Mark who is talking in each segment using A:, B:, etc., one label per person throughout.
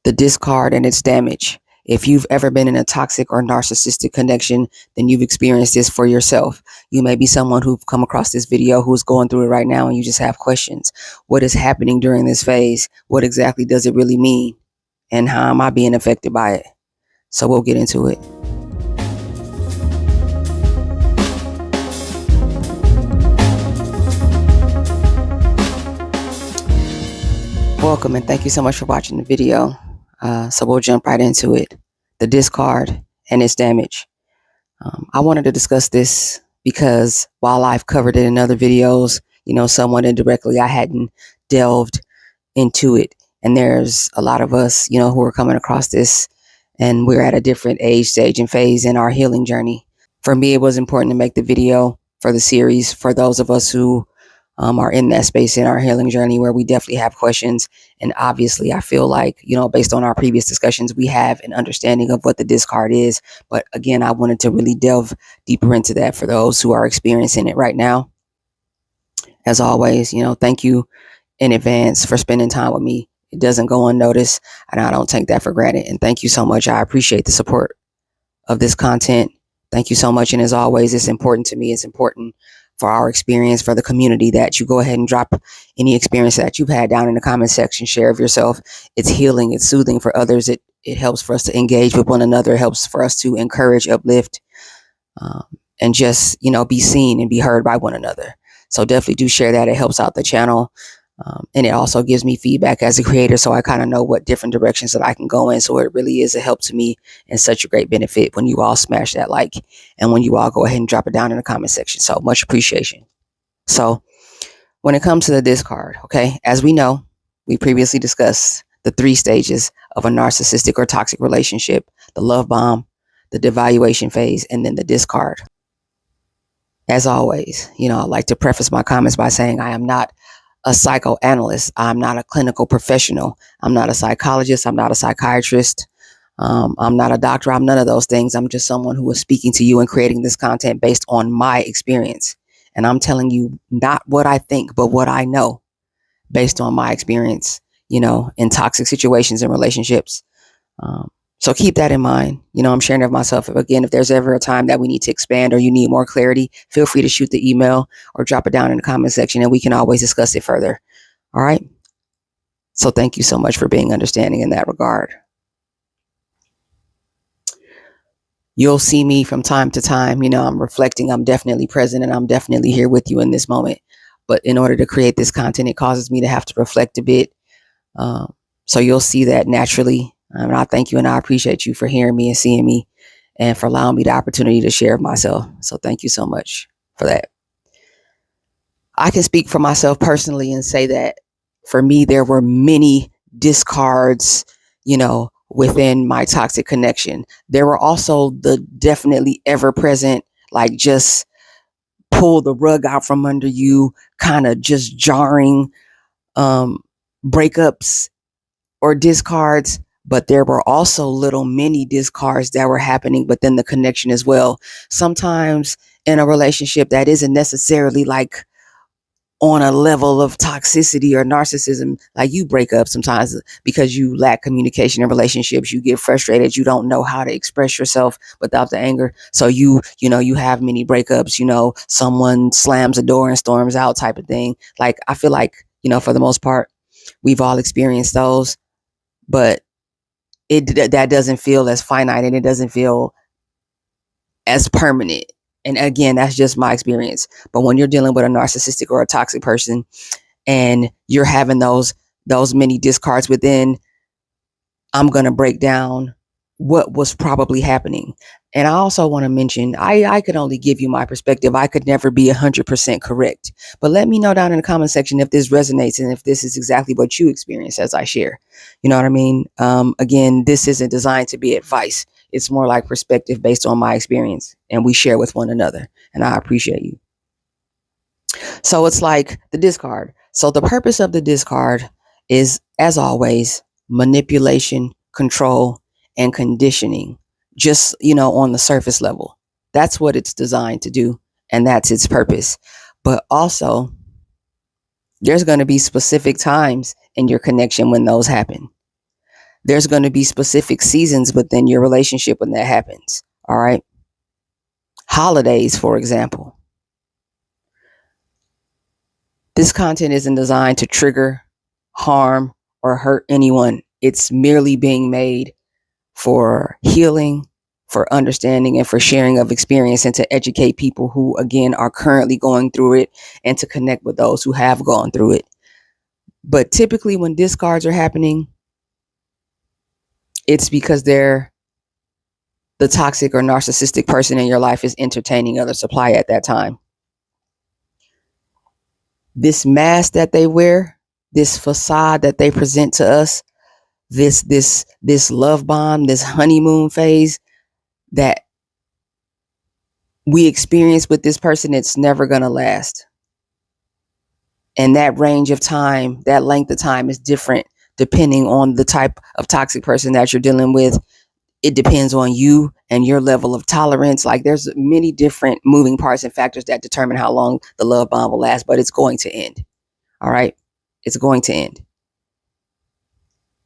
A: the discard and its damage. If you've ever been in a toxic or narcissistic connection, then you've experienced this for yourself. You may be someone who've come across this video who's going through it right now and you just have questions. What is happening during this phase? What exactly does it really mean? And how am I being affected by it? So we'll get into it. Welcome and thank you so much for watching the video. So we'll jump right into it. The discard and its damage. I wanted to discuss this because while I've covered it in other videos, somewhat indirectly, I hadn't delved into it. And there's a lot of us, who are coming across this, and we're at a different age, stage, and phase in our healing journey. For me, it was important to make the video for the series for those of us who are in that space in our healing journey where we definitely have questions. And obviously, I feel like, based on our previous discussions, we have an understanding of what the discard is. But again, I wanted to really delve deeper into that for those who are experiencing it right now. As always, thank you in advance for spending time with me. It doesn't go unnoticed, and I don't take that for granted. And thank you so much. I appreciate the support of this content. Thank you so much. And as always, it's important to me. It's important for our experience, for the community, that you go ahead and drop any experience that you've had down in the comment section. Share of yourself. It's healing. It's soothing for others. It helps for us to engage with one another. It helps for us to encourage, uplift, and just, be seen and be heard by one another. So definitely do share that. It helps out the channel. And it also gives me feedback as a creator, so I kind of know what different directions that I can go in. So it really is a help to me and such a great benefit when you all smash that like and when you all go ahead and drop it down in the comment section. So much appreciation. So when it comes to the discard, okay, as we know, we previously discussed the 3 stages of a narcissistic or toxic relationship: the love bomb, the devaluation phase, and then the discard. As always, I like to preface my comments by saying I am not a psychoanalyst. I'm not a clinical professional. I'm not a psychologist. I'm not a psychiatrist. I'm not a doctor. I'm none of those things. I'm just someone who is speaking to you and creating this content based on my experience. And I'm telling you not what I think, but what I know based on my experience, in toxic situations and relationships. So keep that in mind. I'm sharing of myself. Again, if there's ever a time that we need to expand or you need more clarity, feel free to shoot the email or drop it down in the comment section and we can always discuss it further. All right. So thank you so much for being understanding in that regard. You'll see me from time to time. I'm reflecting. I'm definitely present and I'm definitely here with you in this moment. But in order to create this content, it causes me to have to reflect a bit. So you'll see that naturally. And I thank you and I appreciate you for hearing me and seeing me and for allowing me the opportunity to share myself. So thank you so much for that. I can speak for myself personally and say that for me, there were many discards, within my toxic connection. There were also the definitely ever present, like just pull the rug out from under you, kind of just jarring breakups or discards. But there were also little mini discards that were happening within the connection as well. Sometimes in a relationship that isn't necessarily like on a level of toxicity or narcissism, like you break up sometimes because you lack communication in relationships. You get frustrated. You don't know how to express yourself without the anger. So you have many breakups, someone slams a door and storms out type of thing. Like, I feel like, for the most part, we've all experienced those, but that doesn't feel as finite and it doesn't feel as permanent. And again, that's just my experience. But when you're dealing with a narcissistic or a toxic person and you're having those many discards within, I'm going to break down what was probably happening. And I also want to mention, I could only give you my perspective. I could never be 100% correct. But let me know down in the comment section if this resonates and if this is exactly what you experience as I share. You know what I mean? Again, this isn't designed to be advice. It's more like perspective based on my experience. And we share with one another. And I appreciate you. So it's like the discard. So the purpose of the discard is, as always, manipulation, control, and conditioning, just, on the surface level. That's what it's designed to do. And that's its purpose. But also, there's going to be specific times in your connection when those happen. there's going to be specific seasons within your relationship when that happens. All right. Holidays, for example. This content isn't designed to trigger, harm, or hurt anyone. It's merely being made for healing, for understanding, and for sharing of experience, and to educate people who, again, are currently going through it, and to connect with those who have gone through it. But typically when discards are happening, it's because the toxic or narcissistic person in your life is entertaining other supply at that time. This mask that they wear, this facade that they present to us, this love bomb, this honeymoon phase that we experience with this person, it's never going to last. And that range of time, that length of time is different depending on the type of toxic person that you're dealing with. It depends on you and your level of tolerance. Like, there's many different moving parts and factors that determine how long the love bomb will last, but it's going to end. All right. It's going to end.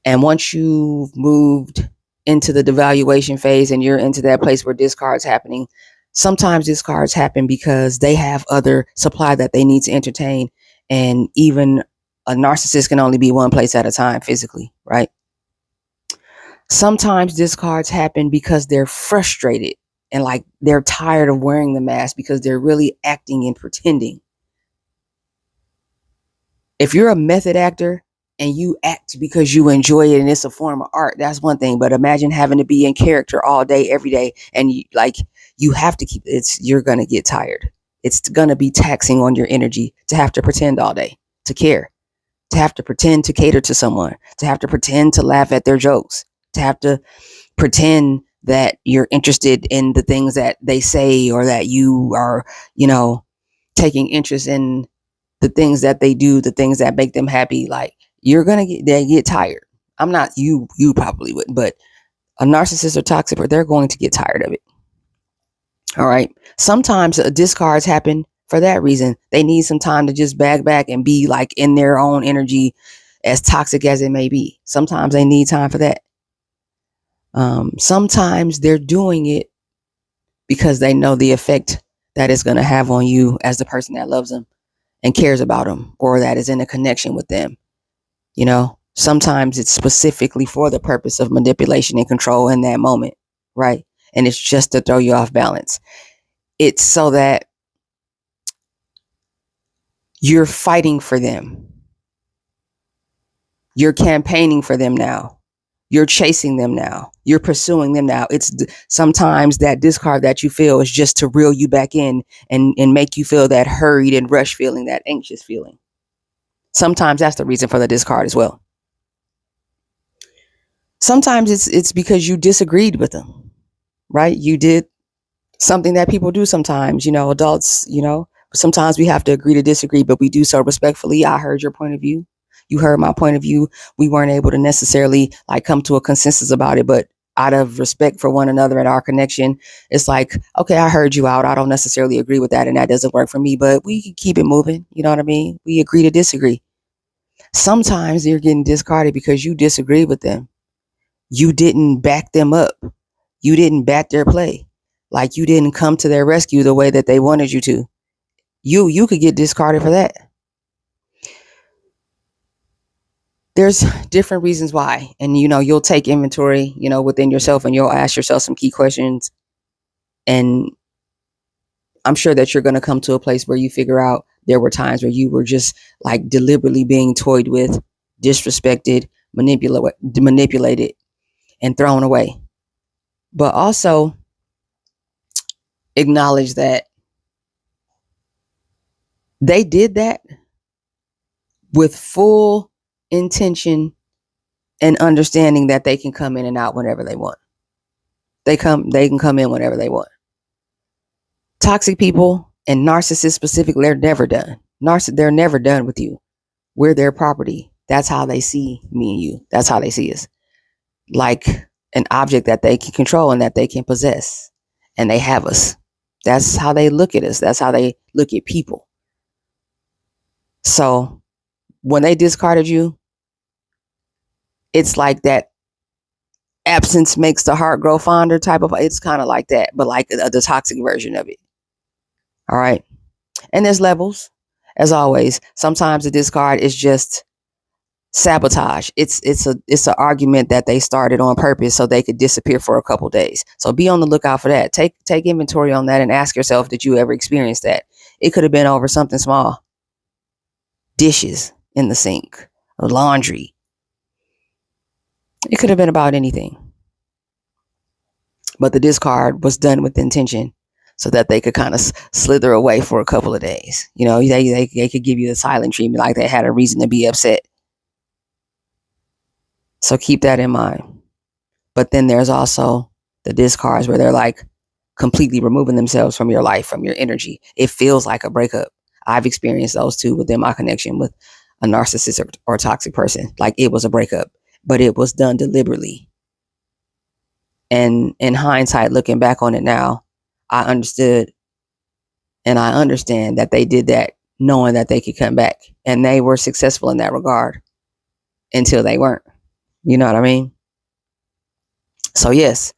A: And once you've moved into the devaluation phase and you're into that place where discards happening, sometimes discards happen because they have other supply that they need to entertain. And even a narcissist can only be one place at a time physically, right? Sometimes discards happen because they're frustrated and like they're tired of wearing the mask because they're really acting and pretending. If you're a method actor and you act because you enjoy it and it's a form of art, that's one thing. But imagine having to be in character all day, every day, and you have to keep it. You're going to get tired. It's going to be taxing on your energy to have to pretend all day, to care, to have to pretend to cater to someone, to have to pretend to laugh at their jokes, to have to pretend that you're interested in the things that they say, or that you are, taking interest in the things that they do, the things that make them happy. Like, they get tired. I'm not, you probably wouldn't, but a narcissist or toxic, they're going to get tired of it. All right. Sometimes discards happen for that reason. They need some time to just bag back and be like in their own energy, as toxic as it may be. Sometimes they need time for that. Sometimes they're doing it because they know the effect that it's going to have on you as the person that loves them and cares about them, or that is in a connection with them. Sometimes it's specifically for the purpose of manipulation and control in that moment, right? And it's just to throw you off balance. It's so that you're fighting for them. You're campaigning for them now. You're chasing them now. You're pursuing them now. It's sometimes that discard that you feel is just to reel you back in and make you feel that hurried and rushed feeling, that anxious feeling. Sometimes that's the reason for the discard as well. Sometimes it's because you disagreed with them, right? You did something that people do sometimes, adults, sometimes we have to agree to disagree, but we do so respectfully. I heard your point of view. You heard my point of view. We weren't able to necessarily come to a consensus about it, but out of respect for one another and our connection, it's like, okay, I heard you out. I don't necessarily agree with that, and that doesn't work for me, but we can keep it moving. You know what I mean? We agree to disagree. Sometimes you're getting discarded because you disagree with them. You didn't back them up. You didn't back their play. Like, you didn't come to their rescue the way that they wanted you to. You could get discarded for that. There's different reasons why. And, you'll take inventory, within yourself, and you'll ask yourself some key questions. And I'm sure that you're going to come to a place where you figure out there were times where you were just deliberately being toyed with, disrespected, manipulated, and thrown away. But also acknowledge that they did that with full intention and understanding that they can come in and out whenever they want. They can come in whenever they want. Toxic people, and narcissists specifically, they're never done. They're never done with you. We're their property. That's how they see me and you. That's how they see us. Like an object that they can control and that they can possess. And they have us. That's how they look at us. That's how they look at people. So when they discarded you, it's like that absence makes the heart grow fonder type of, it's kind of like that, but like the toxic version of it. All right. And there's levels, as always. Sometimes the discard is just sabotage. It's an argument that they started on purpose so they could disappear for a couple days. So be on the lookout for that. Take inventory on that and ask yourself, did you ever experience that? It could have been over something small. Dishes in the sink, or laundry. It could have been about anything. But the discard was done with intention so that they could kind of slither away for a couple of days. You know, they could give you the silent treatment, like they had a reason to be upset. So keep that in mind. But then there's also the discards where they're like completely removing themselves from your life, from your energy. It feels like a breakup. I've experienced those too within my connection with a narcissistic or toxic person. Like it was a breakup, but it was done deliberately. And in hindsight, looking back on it now, I understood and I understand that they did that knowing that they could come back. And they were successful in that regard until they weren't. You know what I mean? So yes,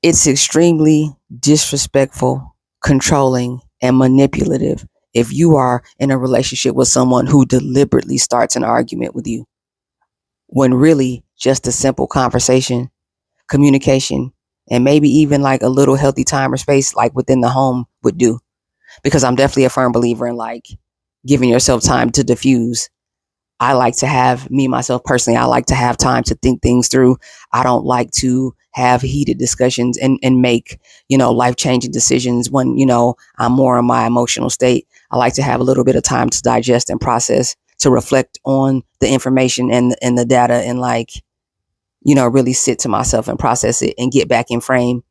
A: it's extremely disrespectful, controlling, and manipulative if you are in a relationship with someone who deliberately starts an argument with you, when really just a simple conversation, communication, and maybe even like a little healthy time or space like within the home would do. Because I'm definitely a firm believer in like giving yourself time to diffuse. I like to have, me, myself personally, I like to have time to think things through. I don't like to have heated discussions and make, life-changing decisions when, I'm more in my emotional state. I like to have a little bit of time to digest and process, to reflect on the information and the data and like, really sit to myself and process it and get back in frame.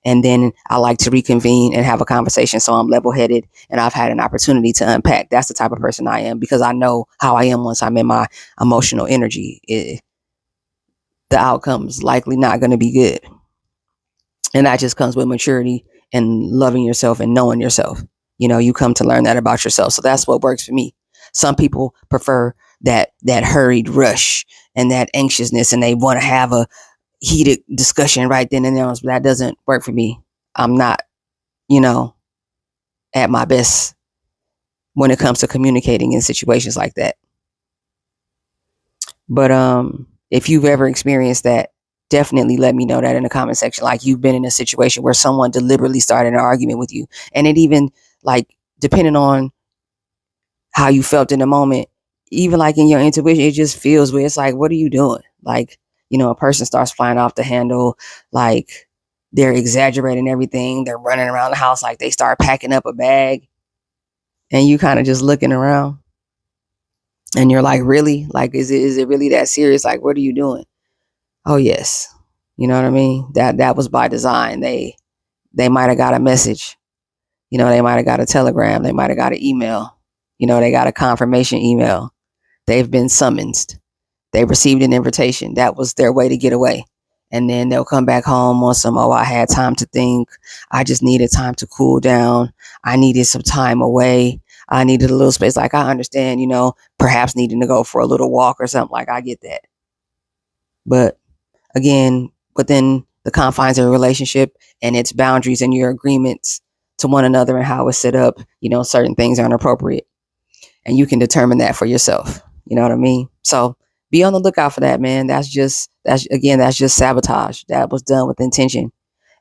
A: And then I like to reconvene and have a conversation so I'm level-headed and I've had an opportunity to unpack. That's the type of person I am because I know how I am once I'm in my emotional energy. The outcome's likely not going to be good. And that just comes with maturity and loving yourself and knowing yourself. You come to learn that about yourself. So that's what works for me. Some people prefer that hurried rush and that anxiousness, and they want to have a heated discussion right then and there. But that doesn't work for me. I'm not, at my best when it comes to communicating in situations like that. But if you've ever experienced that, definitely let me know that in the comment section. Like you've been in a situation where someone deliberately started an argument with you, and it even like depending on how you felt in the moment, even like in your intuition, it just feels weird. It's like, what are you doing? Like, a person starts flying off the handle, like they're exaggerating everything. They're running around the house like they start packing up a bag, and you kind of just looking around and you're like, really? Like, is it really that serious? Like, what are you doing? Oh, yes. You know what I mean? That was by design. They might have got a message. They might have got a telegram. They might have got an email. They got a confirmation email. They've been summoned. They received an invitation. That was their way to get away. And then they'll come back home on some, I had time to think. I just needed time to cool down. I needed some time away. I needed a little space. Like, I understand, perhaps needing to go for a little walk or something. Like, I get that. But again, within the confines of a relationship and its boundaries and your agreements to one another and how it's set up, certain things aren't appropriate. And you can determine that for yourself. You know what I mean? So be on the lookout for that, man. That's just sabotage. That was done with intention.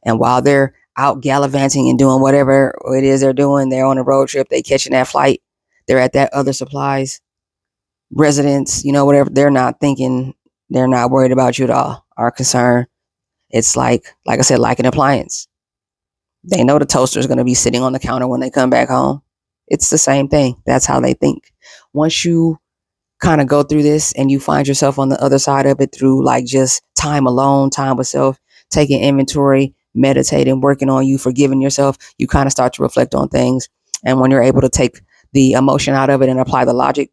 A: And while they're out gallivanting and doing whatever it is they're doing, they're on a road trip, they catching that flight, they're at that other supplies, residence, whatever, they're not thinking, they're not worried about you at all, are concerned. It's like I said, like an appliance. They know the toaster is going to be sitting on the counter when they come back home. It's the same thing. That's how they think. Once you kind of go through this and you find yourself on the other side of it through like just time alone, time with self, taking inventory, meditating, working on you, forgiving yourself, you kind of start to reflect on things. And when you're able to take the emotion out of it and apply the logic,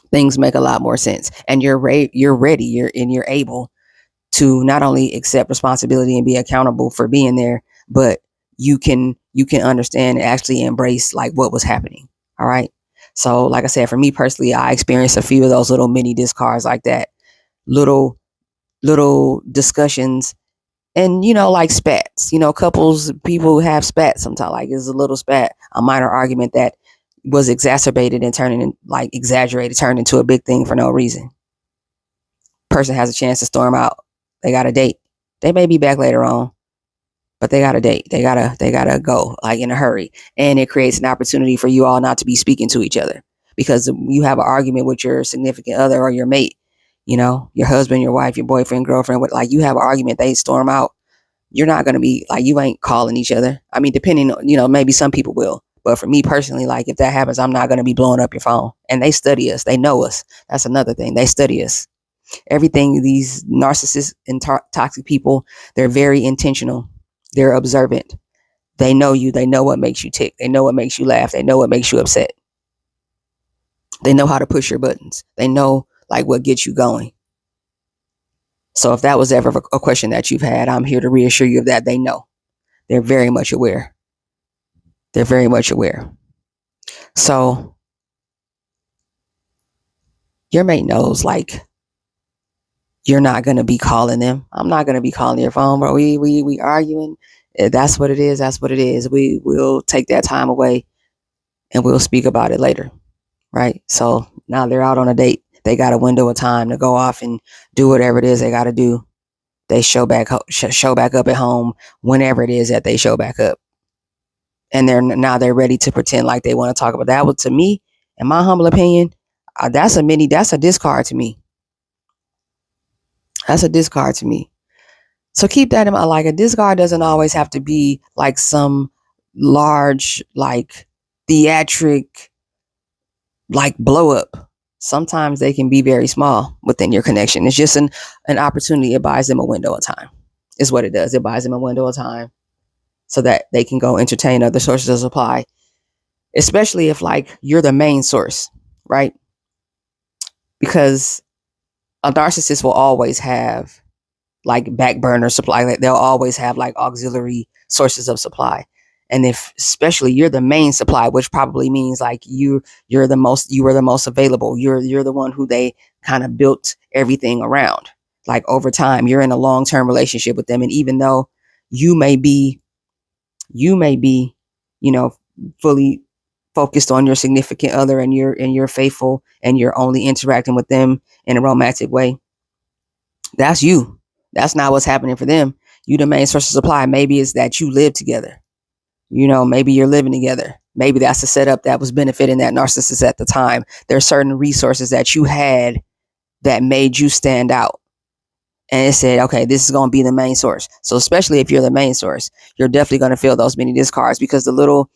A: things make a lot more sense. And you're ready, you're able to not only accept responsibility and be accountable for being there, but you can understand and actually embrace like what was happening. All right. So like I said, for me personally, I experienced a few of those little mini discards like that, little little discussions, and like spats, couples, people have spats sometimes, like it's a little spat, a minor argument that was exacerbated and exaggerated, turned into a big thing for no reason. Person has a chance to storm out. They got a date. They may be back later on, but they got a date. They gotta go like in a hurry. And it creates an opportunity for you all not to be speaking to each other, because you have an argument with your significant other or your mate, your husband, your wife, your boyfriend, girlfriend, like you have an argument, they storm out. You're not going to be like, you ain't calling each other. I mean, depending on, maybe some people will, but for me personally, like if that happens, I'm not going to be blowing up your phone. And they study us. They know us. That's another thing. They study us. Everything, these narcissists and toxic people, they're very intentional. They're observant. They know you. They know what makes you tick. They know what makes you laugh. They know what makes you upset. They know how to push your buttons. They know like what gets you going. So if that was ever a question that you've had, I'm here to reassure you of that. They know. They're very much aware. They're very much aware. So your mate knows, like, you're not going to be calling them. I'm not going to be calling your phone, bro. We arguing. That's what it is. That's what it is. We'll take that time away and we'll speak about it later. Right. So now they're out on a date. They got a window of time to go off and do whatever it is they got to do. They show back up at home whenever it is that they show back up. And they're ready to pretend like they want to talk about that. Well, to me, in my humble opinion, that's a discard to me. That's a discard to me. So keep that in mind. Like, a discard doesn't always have to be like some large, like theatric, like blow up. Sometimes they can be very small within your connection. It's just an opportunity. It buys them a window of time, is what it does. It buys them a window of time so that they can go entertain other sources of supply, especially if like you're the main source, right? Because a narcissist will always have like back burner supply. Like they'll always have like auxiliary sources of supply. And if especially you're the main supply, which probably means like you were the most available. You're the one who they kind of built everything around. Like over time, you're in a long-term relationship with them. And even though you may be, fully focused on your significant other and you're faithful and you're only interacting with them in a romantic way, that's you. That's not what's happening for them. You the main source of supply. Maybe it's that you live together. Maybe you're living together. Maybe that's the setup that was benefiting that narcissist at the time. There are certain resources that you had that made you stand out. And it said, okay, this is going to be the main source. So especially if you're the main source, you're definitely going to feel those many discards, because the little,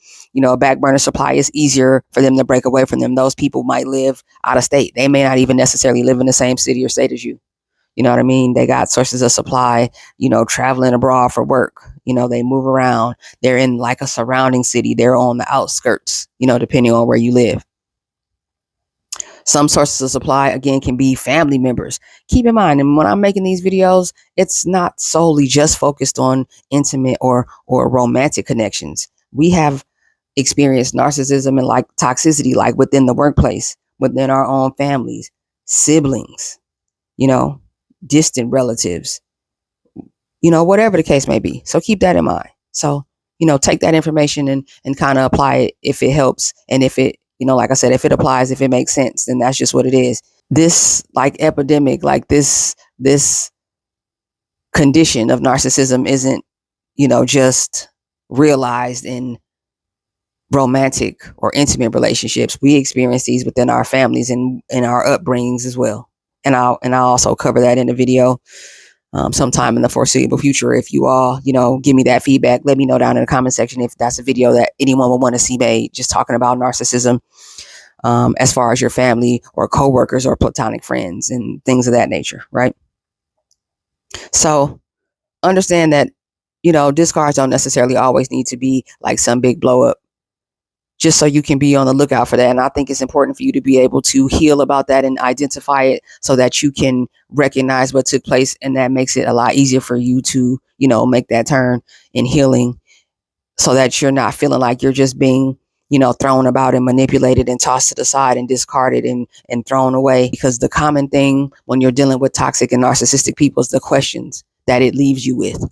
A: back burner supply is easier for them to break away from them. Those people might live out of state. They may not even necessarily live in the same city or state as you. You know what I mean? They got sources of supply, traveling abroad for work. They move around. They're in like a surrounding city. They're on the outskirts, depending on where you live. Some sources of supply, again, can be family members. Keep in mind, and when I'm making these videos, it's not solely just focused on intimate or romantic connections. We have experienced narcissism and like toxicity, like within the workplace, within our own families, siblings, distant relatives, whatever the case may be. So keep that in mind. So, take that information and kind of apply it if it helps. And if it, like I said, if it applies, if it makes sense, then that's just what it is. This like epidemic, like this condition of narcissism isn't, just realized in romantic or intimate relationships. We experience these within our families and in our upbringings as well. And I'll also cover that in the video sometime in the foreseeable future. If you all, give me that feedback, let me know down in the comment section if that's a video that anyone would want to see made, just talking about narcissism, as far as your family or coworkers or platonic friends and things of that nature, right? So understand that, discards don't necessarily always need to be like some big blow up, just so you can be on the lookout for that. And I think it's important for you to be able to heal about that and identify it so that you can recognize what took place. And that makes it a lot easier for you to, make that turn in healing, so that you're not feeling like you're just being, thrown about and manipulated and tossed to the side and discarded and thrown away. Because the common thing when you're dealing with toxic and narcissistic people is the questions that it leaves you with.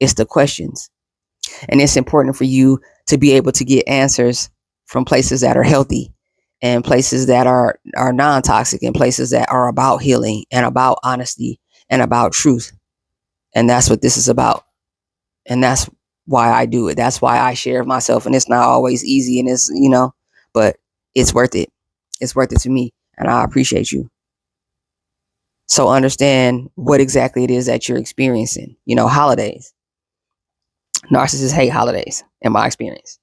A: It's the questions. And it's important for you to be able to get answers from places that are healthy and places that are non-toxic and places that are about healing and about honesty and about truth. And that's what this is about. And that's why I do it. That's why I share myself. And it's not always easy, and it's, but it's worth it. It's worth it to me. And I appreciate you. So understand what exactly it is that you're experiencing. Holidays. Narcissists hate holidays, in my experience.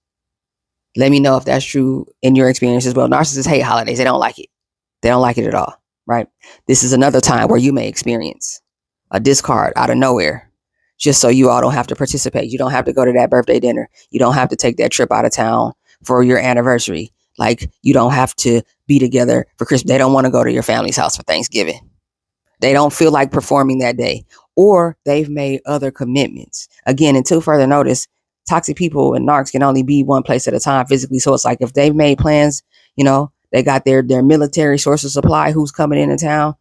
A: Let me know if that's true in your experience as well. Narcissists hate holidays. They don't like it. They don't like it at all, right? This is another time where you may experience a discard out of nowhere, just so you all don't have to participate. You don't have to go to that birthday dinner. You don't have to take that trip out of town for your anniversary. Like, you don't have to be together for Christmas. They don't want to go to your family's house for Thanksgiving. They don't feel like performing that day, or they've made other commitments. Again, until further notice, toxic people and narcs can only be one place at a time physically. So it's like, if they've made plans, they got their military source of supply, who's coming into town,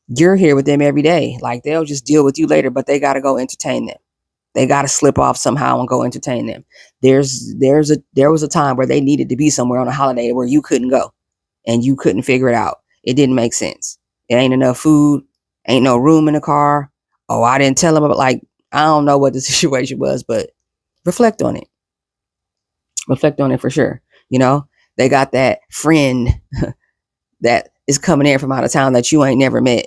A: you're here with them every day. Like, they'll just deal with you later, but they got to go entertain them. They got to slip off somehow and go entertain them. There was a time where they needed to be somewhere on a holiday where you couldn't go and you couldn't figure it out. It didn't make sense. It ain't enough food, ain't no room in the car. Oh, I didn't tell them about, like, I don't know what the situation was, but reflect on it. Reflect on it for sure. They got that friend that is coming in from out of town that you ain't never met.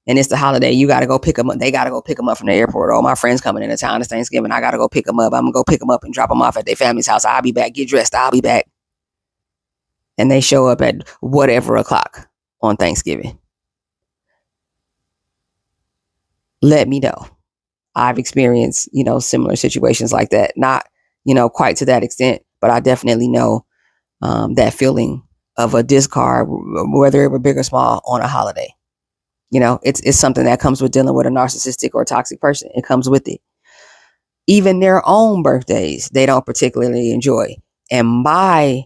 A: And it's the holiday. You got to go pick them up. They got to go pick them up from the airport. Oh, my friend's coming into town. It's Thanksgiving. I got to go pick them up. I'm going to go pick them up and drop them off at their family's house. I'll be back. Get dressed. I'll be back. And they show up at whatever o'clock on Thanksgiving. Let me know. I've experienced, similar situations like that. Not, quite to that extent, but I definitely know that feeling of a discard, whether it were big or small, on a holiday. It's something that comes with dealing with a narcissistic or toxic person. It comes with it. Even their own birthdays, they don't particularly enjoy. And my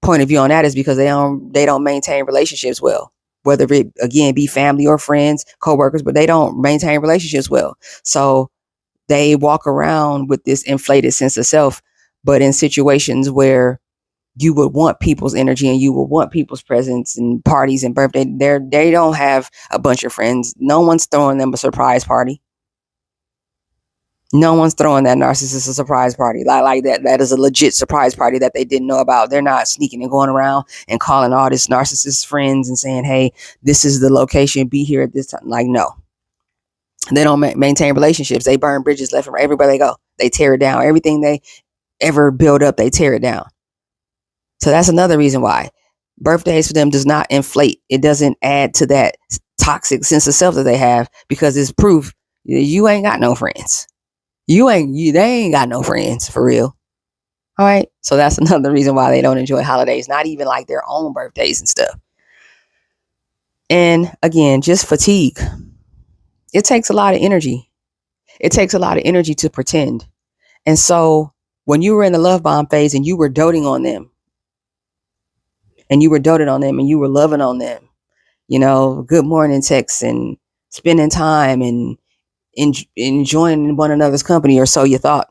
A: point of view on that is because they don't maintain relationships well. Whether it, again, be family or friends, coworkers, but they don't maintain relationships well. So they walk around with this inflated sense of self, but in situations where you would want people's energy and you would want people's presence and parties and birthday, they don't have a bunch of friends. No one's throwing them a surprise party. No one's throwing that narcissist a surprise party. Like that. That is a legit surprise party that they didn't know about. They're not sneaking and going around and calling all this narcissist friends and saying, hey, this is the location. Be here at this time. Like, no. They don't maintain relationships. They burn bridges left and right. Everywhere they go, they tear it down. Everything they ever build up, they tear it down. So that's another reason why birthdays for them does not inflate. It doesn't add to that toxic sense of self that they have, because it's proof you ain't got no friends. They ain't got no friends for real. All right. So that's another reason why they don't enjoy holidays, not even like their own birthdays and stuff. And again, just fatigue. It takes a lot of energy. It takes a lot of energy to pretend. And so when you were in the love bomb phase and you were doting on them, and you were loving on them, good morning texts and spending time and enjoying one another's company, or so you thought,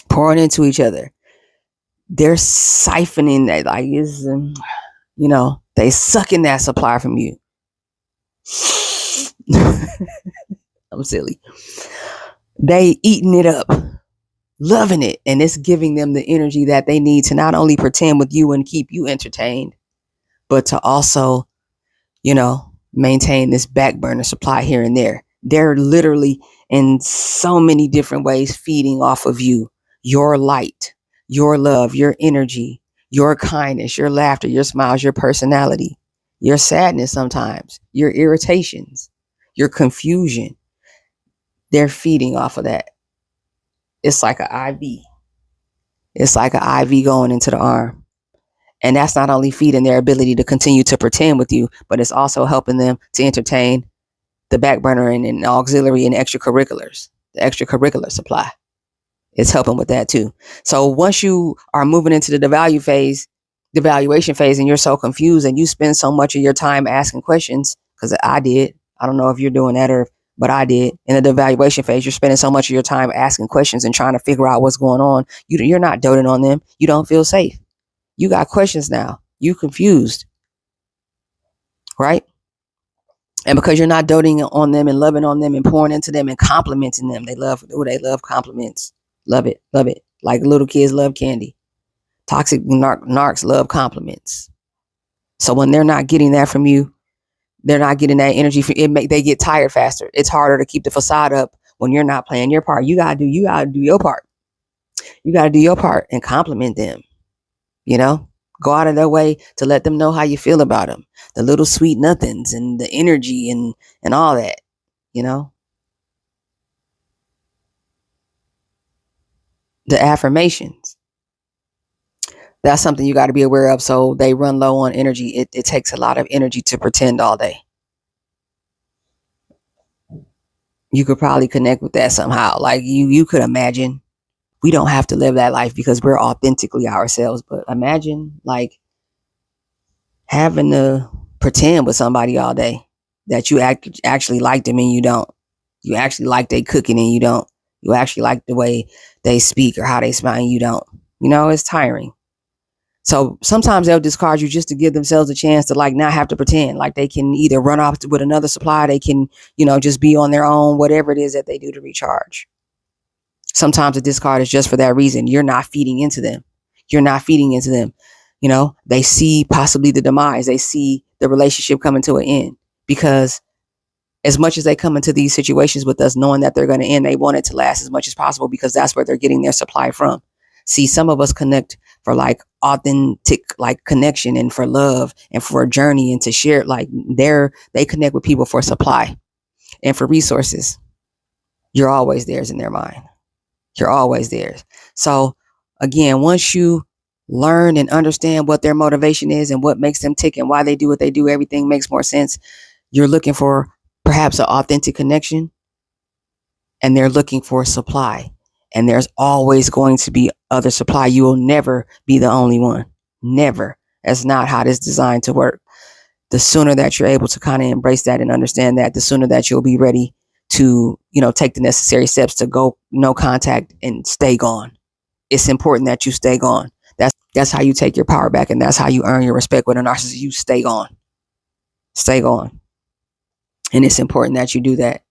A: pouring into each other. They're siphoning that, like, they sucking that supply from you. I'm silly. They eating it up, loving it, and it's giving them the energy that they need to not only pretend with you and keep you entertained, but to also, maintain this back burner supply here and there. They're literally in so many different ways feeding off of you, your light, your love, your energy, your kindness, your laughter, your smiles, your personality, your sadness sometimes, your irritations, your confusion. They're feeding off of that. It's like an IV. It's like an IV going into the arm. And that's not only feeding their ability to continue to pretend with you, but it's also helping them to entertain the back burner and auxiliary and extracurriculars, the extracurricular supply. It's helping with that too. So once you are moving into the devaluation phase, and you're so confused and you spend so much of your time asking questions, because I did. I don't know if you're doing that but I did. In the devaluation phase, you're spending so much of your time asking questions and trying to figure out what's going on. You're not doting on them. You don't feel safe. You got questions now. You confused, right? And because you're not doting on them and loving on them and pouring into them and complimenting them, they love compliments. Love it. Like little kids love candy. Toxic narcs love compliments. So when they're not getting that from you, they're not getting that energy. They get tired faster. It's harder to keep the facade up when you're not playing your part. You gotta do your part. You gotta do your part and compliment them. Go out of their way to let them know how you feel about them. The little sweet nothings and the energy and all that. The affirmations. That's something you got to be aware of. So they run low on energy. It takes a lot of energy to pretend all day. You could probably connect with that somehow. Like you could imagine. We don't have to live that life because we're authentically ourselves. But imagine like having to pretend with somebody all day that you actually like them and you don't. You actually like they cooking and you don't. You actually like the way they speak or how they smile and you don't. It's tiring. So sometimes they'll discard you just to give themselves a chance to like not have to pretend. Like they can either run off with another supply. They can, just be on their own, whatever it is that they do to recharge. Sometimes the discard is just for that reason. You're not feeding into them. They see possibly the demise. They see the relationship coming to an end, because as much as they come into these situations with us knowing that they're going to end, they want it to last as much as possible because that's where they're getting their supply from. See, some of us connect for like authentic like connection and for love and for a journey and to share. Like they connect with people for supply and for resources. You're always theirs in their mind. You're always theirs. So again, once you learn and understand what their motivation is and what makes them tick and why they do what they do, everything makes more sense. You're looking for perhaps an authentic connection, and they're looking for supply. And there's always going to be other supply. You will never be the only one. Never. That's not how this is designed to work. The sooner that you're able to kind of embrace that and understand that, the sooner that you'll be ready to, take the necessary steps to go no contact and stay gone. It's important that you stay gone. That's how you take your power back, and that's how you earn your respect with a narcissist. You stay gone. Stay gone. And it's important that you do that.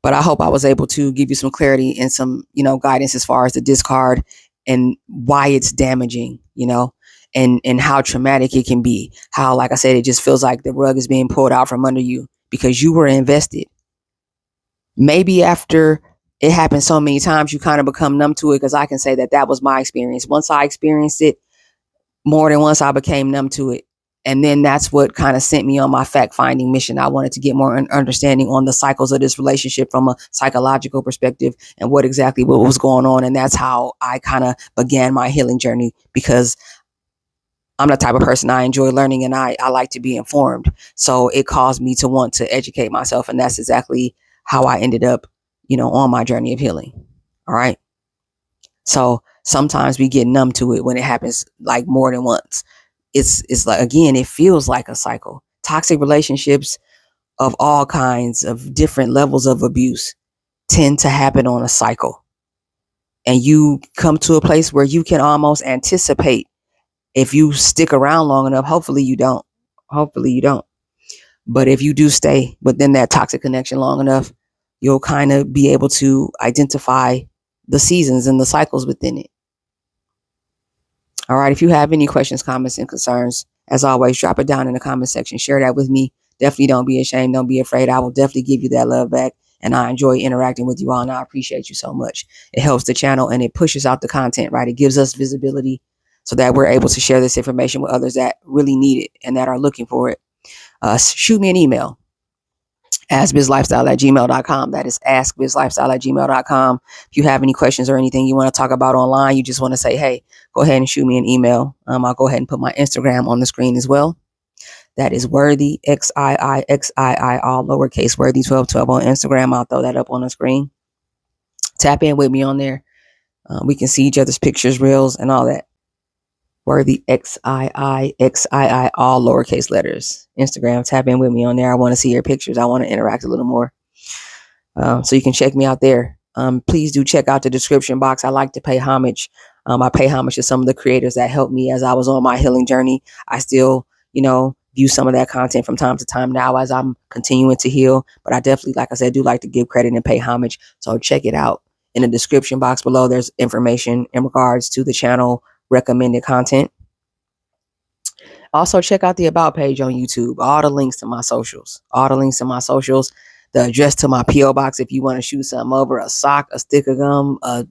A: But I hope I was able to give you some clarity and some, guidance as far as the discard and why it's damaging, and how traumatic it can be. How, like I said, it just feels like the rug is being pulled out from under you because you were invested. Maybe after it happened so many times, you kind of become numb to it, because I can say that was my experience. Once I experienced it more than once, I became numb to it. And then that's what kind of sent me on my fact-finding mission. I wanted to get more understanding on the cycles of this relationship from a psychological perspective and what was going on. And that's how I kind of began my healing journey, because I'm the type of person, I enjoy learning and I like to be informed. So it caused me to want to educate myself. And that's exactly how I ended up, on my journey of healing. All right. So sometimes we get numb to it when it happens like more than once. It's like, again, it feels like a cycle. Toxic relationships of all kinds of different levels of abuse tend to happen on a cycle. And you come to a place where you can almost anticipate, if you stick around long enough, hopefully you don't. But if you do stay within that toxic connection long enough, you'll kind of be able to identify the seasons and the cycles within it. All right. If you have any questions, comments, and concerns, as always, drop it down in the comment section. Share that with me. Definitely don't be ashamed. Don't be afraid. I will definitely give you that love back. And I enjoy interacting with you all. And I appreciate you so much. It helps the channel and it pushes out the content, right? It gives us visibility so that we're able to share this information with others that really need it and that are looking for it. Shoot me an email. askbizlifestyle@gmail.com. That is askbizlifestyle@gmail.com. If you have any questions or anything you want to talk about online, you just want to say, hey, go ahead and shoot me an email. I'll go ahead and put my Instagram on the screen as well. That is Worthy, XIIXII, all lowercase, Worthy 1212 on Instagram. I'll throw that up on the screen. Tap in with me on there. We can see each other's pictures, reels, and all that. Worthy XII, all lowercase letters. Instagram, tap in with me on there. I want to see your pictures. I want to interact a little more. So you can check me out there. Please do check out the description box. I like to pay homage. I pay homage to some of the creators that helped me as I was on my healing journey. I still, view some of that content from time to time now as I'm continuing to heal. But I definitely, like I said, do like to give credit and pay homage. So check it out. In the description box below, there's information in regards to the channel recommended content. Also, check out the About page on YouTube. All the links to my socials. The address to my P.O. box if you want to shoot something over, a sock, a stick of gum, a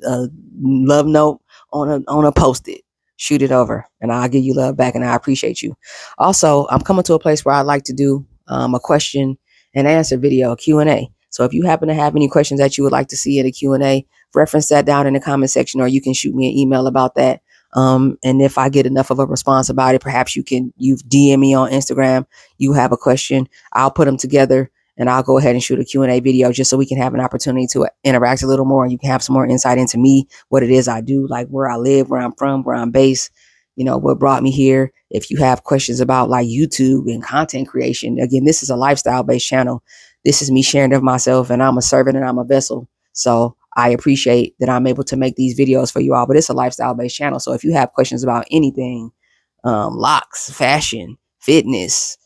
A: love note on a Post-it. Shoot it over, and I'll give you love back, and I appreciate you. Also, I'm coming to a place where I'd like to do a question and answer video, Q&A. So if you happen to have any questions that you would like to see in a Q&A, reference that down in the comment section, or you can shoot me an email about that. And if I get enough of a response about it, perhaps you DM me on Instagram. You have a question, I'll put them together and I'll go ahead and shoot a Q&A video just so we can have an opportunity to interact a little more, and you can have some more insight into me, what it is I do, like where I live, where I'm from, where I'm based, what brought me here. If you have questions about like YouTube and content creation, again, this is a lifestyle based channel. This is me sharing of myself, and I'm a servant and I'm a vessel. So I appreciate that I'm able to make these videos for you all, but it's a lifestyle based channel. So if you have questions about anything, locks, fashion, fitness,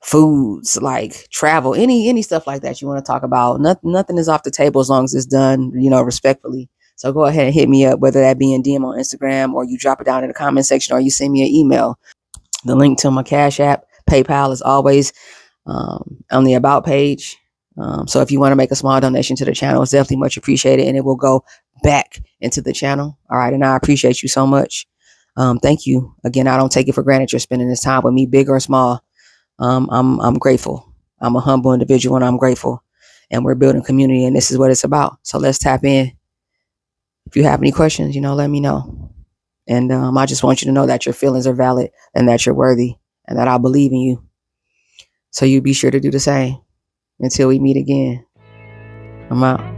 A: foods, like travel, any stuff like that you want to talk about, nothing is off the table as long as it's done, respectfully. So go ahead and hit me up, whether that be in DM on Instagram, or you drop it down in the comment section, or you send me an email. The link to my Cash App, PayPal is always on the About page. So if you want to make a small donation to the channel, it's definitely much appreciated, and it will go back into the channel. All right. And I appreciate you so much. Thank you. Again, I don't take it for granted you're spending this time with me, big or small. I'm grateful. I'm a humble individual, and I'm grateful, and we're building community, and this is what it's about. So let's tap in. If you have any questions, let me know. And I just want you to know that your feelings are valid, and that you're worthy, and that I believe in you. So you be sure to do the same. Until we meet again, I'm out.